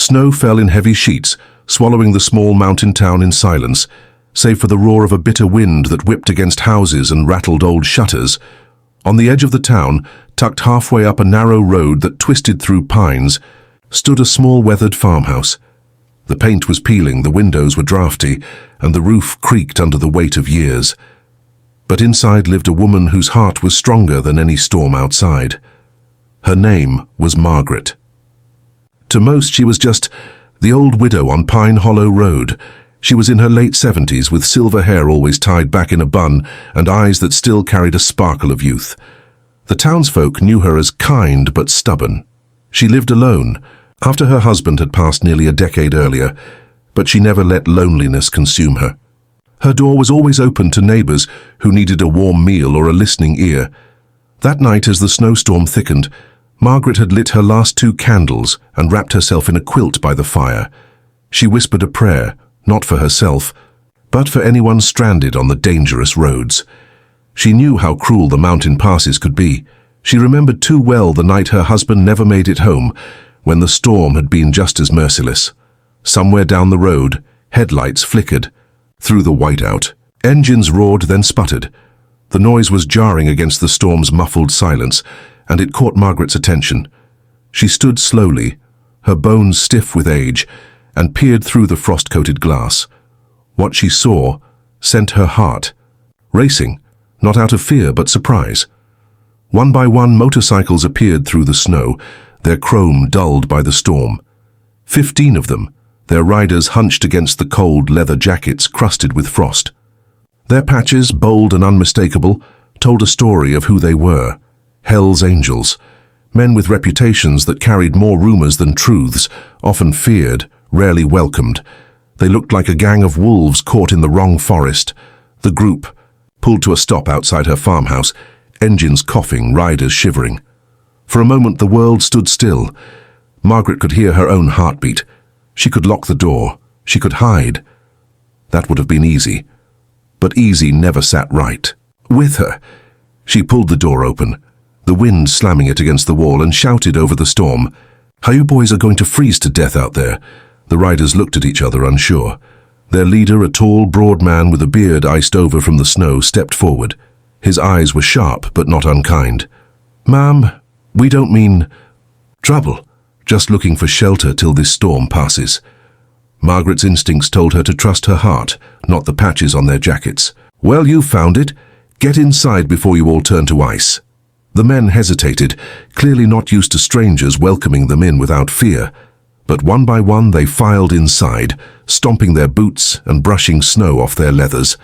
Snow fell in heavy sheets, swallowing the small mountain town in silence, save for the roar of a bitter wind that whipped against houses and rattled old shutters. On the edge of the town, tucked halfway up a narrow road that twisted through pines, stood a small weathered farmhouse. The paint was peeling, the windows were drafty, and the roof creaked under the weight of years. But inside lived a woman whose heart was stronger than any storm outside. Her name was Margaret. To most, she was just the old widow on Pine Hollow Road. She was in her late 70s, with silver hair always tied back in a bun and eyes that still carried a sparkle of youth. The townsfolk knew her as kind but stubborn. She lived alone, after her husband had passed nearly a decade earlier, but she never let loneliness consume her. Her door was always open to neighbors who needed a warm meal or a listening ear. That night, as the snowstorm thickened, Margaret had lit her last 2 candles and wrapped herself in a quilt by the fire. She whispered a prayer, not for herself, but for anyone stranded on the dangerous roads. She knew how cruel the mountain passes could be. She remembered too well the night her husband never made it home, when the storm had been just as merciless. Somewhere down the road, headlights flickered. Through the whiteout, engines roared, then sputtered. The noise was jarring against the storm's muffled silence, and it caught Margaret's attention. She stood slowly, her bones stiff with age, and peered through the frost-coated glass. What she saw sent her heart racing, not out of fear but surprise. One by one, motorcycles appeared through the snow, their chrome dulled by the storm. 15 of them, their riders hunched against the cold leather jackets crusted with frost. Their patches, bold and unmistakable, told a story of who they were. Hell's Angels, men with reputations that carried more rumors than truths, often feared, rarely welcomed. They looked like a gang of wolves caught in the wrong forest. The group pulled to a stop outside her farmhouse, engines coughing, riders shivering. For a moment the world stood still. Margaret could hear her own heartbeat. She could lock the door. She could hide. That would have been easy. But easy never sat right with her. She pulled the door open, the wind slamming it against the wall, and shouted over the storm, "How you boys are going to freeze to death out there." The riders looked at each other, unsure. Their leader, a tall, broad man with a beard iced over from the snow, stepped forward. His eyes were sharp but not unkind. "Ma'am, we don't mean trouble. Just looking for shelter till this storm passes." Margaret's instincts told her to trust her heart, not the patches on their jackets. "Well, you found it. Get inside before you all turn to ice." The men hesitated, clearly not used to strangers welcoming them in without fear. But one by one they filed inside, stomping their boots and brushing snow off their leathers.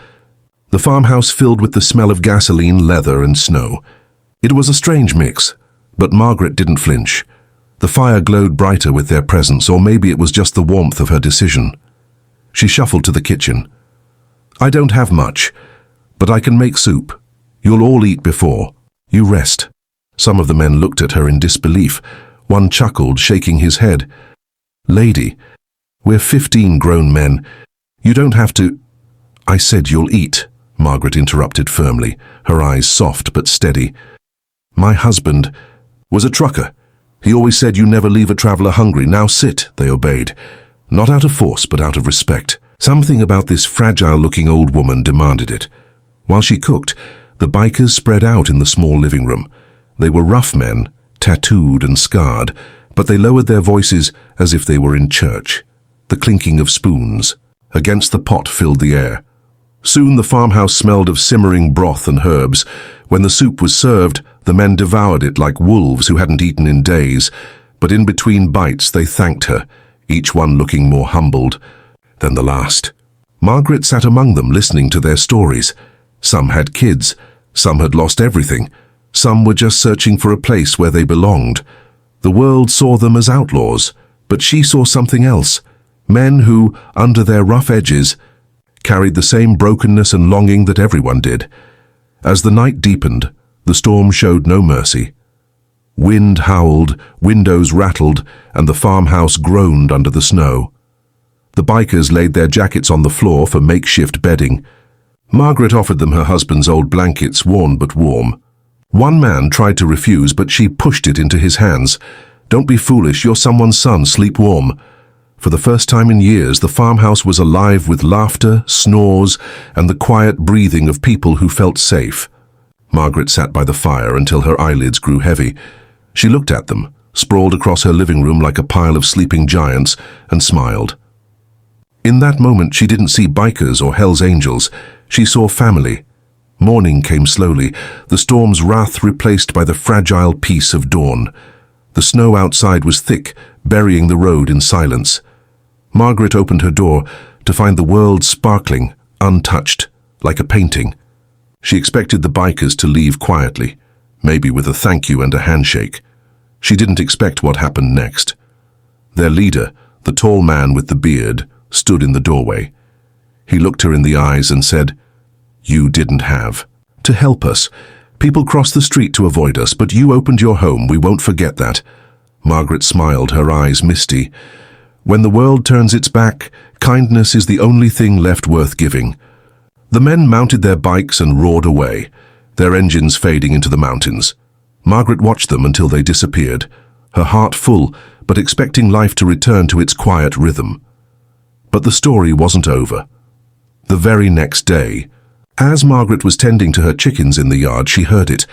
The farmhouse filled with the smell of gasoline, leather, and snow. It was a strange mix, but Margaret didn't flinch. The fire glowed brighter with their presence, or maybe it was just the warmth of her decision. She shuffled to the kitchen. "I don't have much, but I can make soup. You'll all eat before. You rest." Some of the men looked at her in disbelief. One chuckled, shaking his head. "Lady, we're 15 grown men. You don't have to—" "I said you'll eat," Margaret interrupted firmly, her eyes soft but steady. "My husband was a trucker. He always said you never leave a traveler hungry. Now sit," they obeyed. Not out of force, but out of respect. Something about this fragile-looking old woman demanded it. While she cooked, the bikers spread out in the small living room. They were rough men, tattooed and scarred, but they lowered their voices as if they were in church. The clinking of spoons against the pot filled the air. Soon the farmhouse smelled of simmering broth and herbs. When the soup was served, the men devoured it like wolves who hadn't eaten in days. But in between bites they thanked her, each one looking more humbled than the last. Margaret sat among them, listening to their stories. Some had kids, some had lost everything, some were just searching for a place where they belonged. The world saw them as outlaws, but she saw something else. Men who, under their rough edges, carried the same brokenness and longing that everyone did. As the night deepened, the storm showed no mercy. Wind howled, windows rattled, and the farmhouse groaned under the snow. The bikers laid their jackets on the floor for makeshift bedding. Margaret offered them her husband's old blankets, worn but warm. One man tried to refuse, but she pushed it into his hands. "Don't be foolish, you're someone's son, sleep warm." For the first time in years, the farmhouse was alive with laughter, snores, and the quiet breathing of people who felt safe. Margaret sat by the fire until her eyelids grew heavy. She looked at them, sprawled across her living room like a pile of sleeping giants, and smiled. In that moment, she didn't see bikers or Hell's Angels. She saw family. Morning came slowly, the storm's wrath replaced by the fragile peace of dawn. The snow outside was thick, burying the road in silence. Margaret opened her door to find the world sparkling, untouched, like a painting. She expected the bikers to leave quietly, maybe with a thank you and a handshake. She didn't expect what happened next. Their leader, the tall man with the beard, stood in the doorway. He looked her in the eyes and said, "You didn't have to help us. People crossed the street to avoid us, but you opened your home. We won't forget that." Margaret smiled, her eyes misty. When the world turns its back, kindness is the only thing left worth giving. The men mounted their bikes and roared away, their engines fading into the mountains. Margaret watched them until they disappeared, her heart full, but expecting life to return to its quiet rhythm. But the story wasn't over. The very next day, as Margaret was tending to her chickens in the yard, she heard it,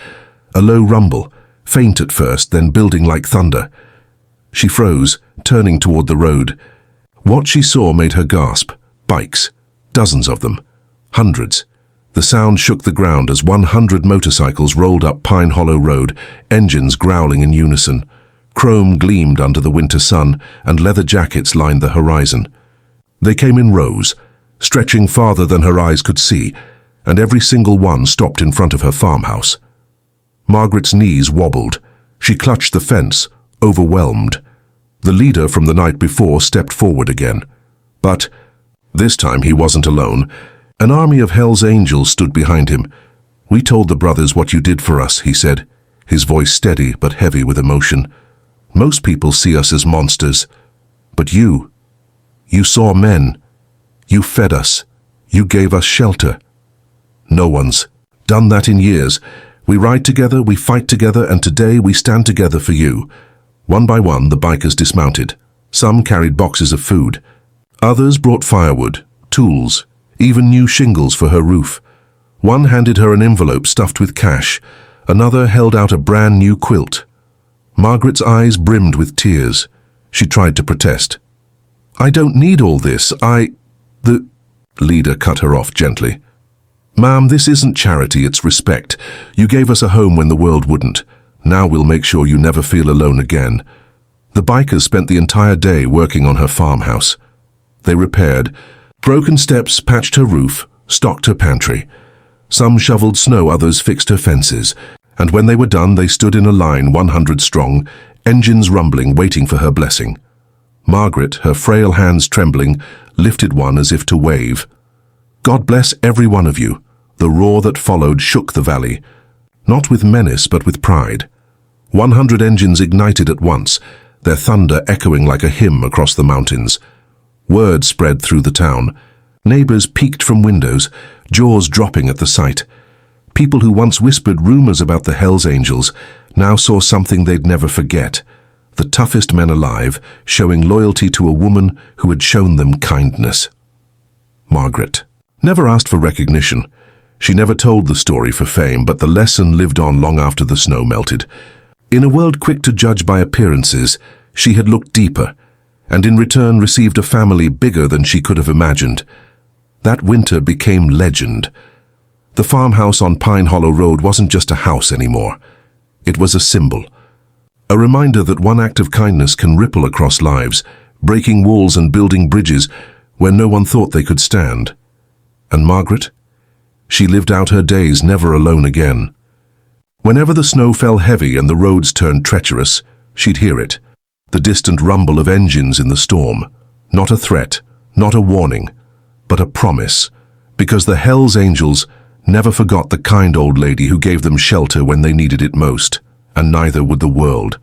a low rumble, faint at first, then building like thunder. She froze, turning toward the road. What she saw made her gasp. Bikes, dozens of them, hundreds. The sound shook the ground as 100 motorcycles rolled up Pine Hollow Road, engines growling in unison. Chrome gleamed under the winter sun, and leather jackets lined the horizon. They came in rows, stretching farther than her eyes could see, and every single one stopped in front of her farmhouse. Margaret's knees wobbled. She clutched the fence, overwhelmed. The leader from the night before stepped forward again. But this time he wasn't alone. An army of Hell's Angels stood behind him. "We told the brothers what you did for us," he said, his voice steady but heavy with emotion. "Most people see us as monsters. But you saw men. You fed us. You gave us shelter. No one's done that in years. We ride together, we fight together, and today we stand together for you." One by one, the bikers dismounted. Some carried boxes of food. Others brought firewood, tools, even new shingles for her roof. One handed her an envelope stuffed with cash. Another held out a brand new quilt. Margaret's eyes brimmed with tears. She tried to protest. "I don't need all this. The leader cut her off gently. "Ma'am, this isn't charity, it's respect. You gave us a home when the world wouldn't. Now we'll make sure you never feel alone again." The bikers spent the entire day working on her farmhouse. They repaired broken steps, patched her roof, stocked her pantry. Some shoveled snow, others fixed her fences. And when they were done, they stood in a line 100 strong, engines rumbling, waiting for her blessing. Margaret, her frail hands trembling, lifted one as if to wave. "God bless every one of you." The roar that followed shook the valley, not with menace but with pride. 100 engines ignited at once, their thunder echoing like a hymn across the mountains. Word spread through the town. Neighbors peeked from windows, jaws dropping at the sight. People who once whispered rumors about the Hell's Angels now saw something they'd never forget. The toughest men alive, showing loyalty to a woman who had shown them kindness. Margaret never asked for recognition. She never told the story for fame, but the lesson lived on long after the snow melted. In a world quick to judge by appearances, she had looked deeper, and in return received a family bigger than she could have imagined. That winter became legend. The farmhouse on Pine Hollow Road wasn't just a house anymore. It was a symbol. A reminder that one act of kindness can ripple across lives, breaking walls and building bridges where no one thought they could stand. And Margaret? She lived out her days never alone again. Whenever the snow fell heavy and the roads turned treacherous, she'd hear it, the distant rumble of engines in the storm. Not a threat, not a warning, but a promise, because the Hell's Angels never forgot the kind old lady who gave them shelter when they needed it most, and neither would the world.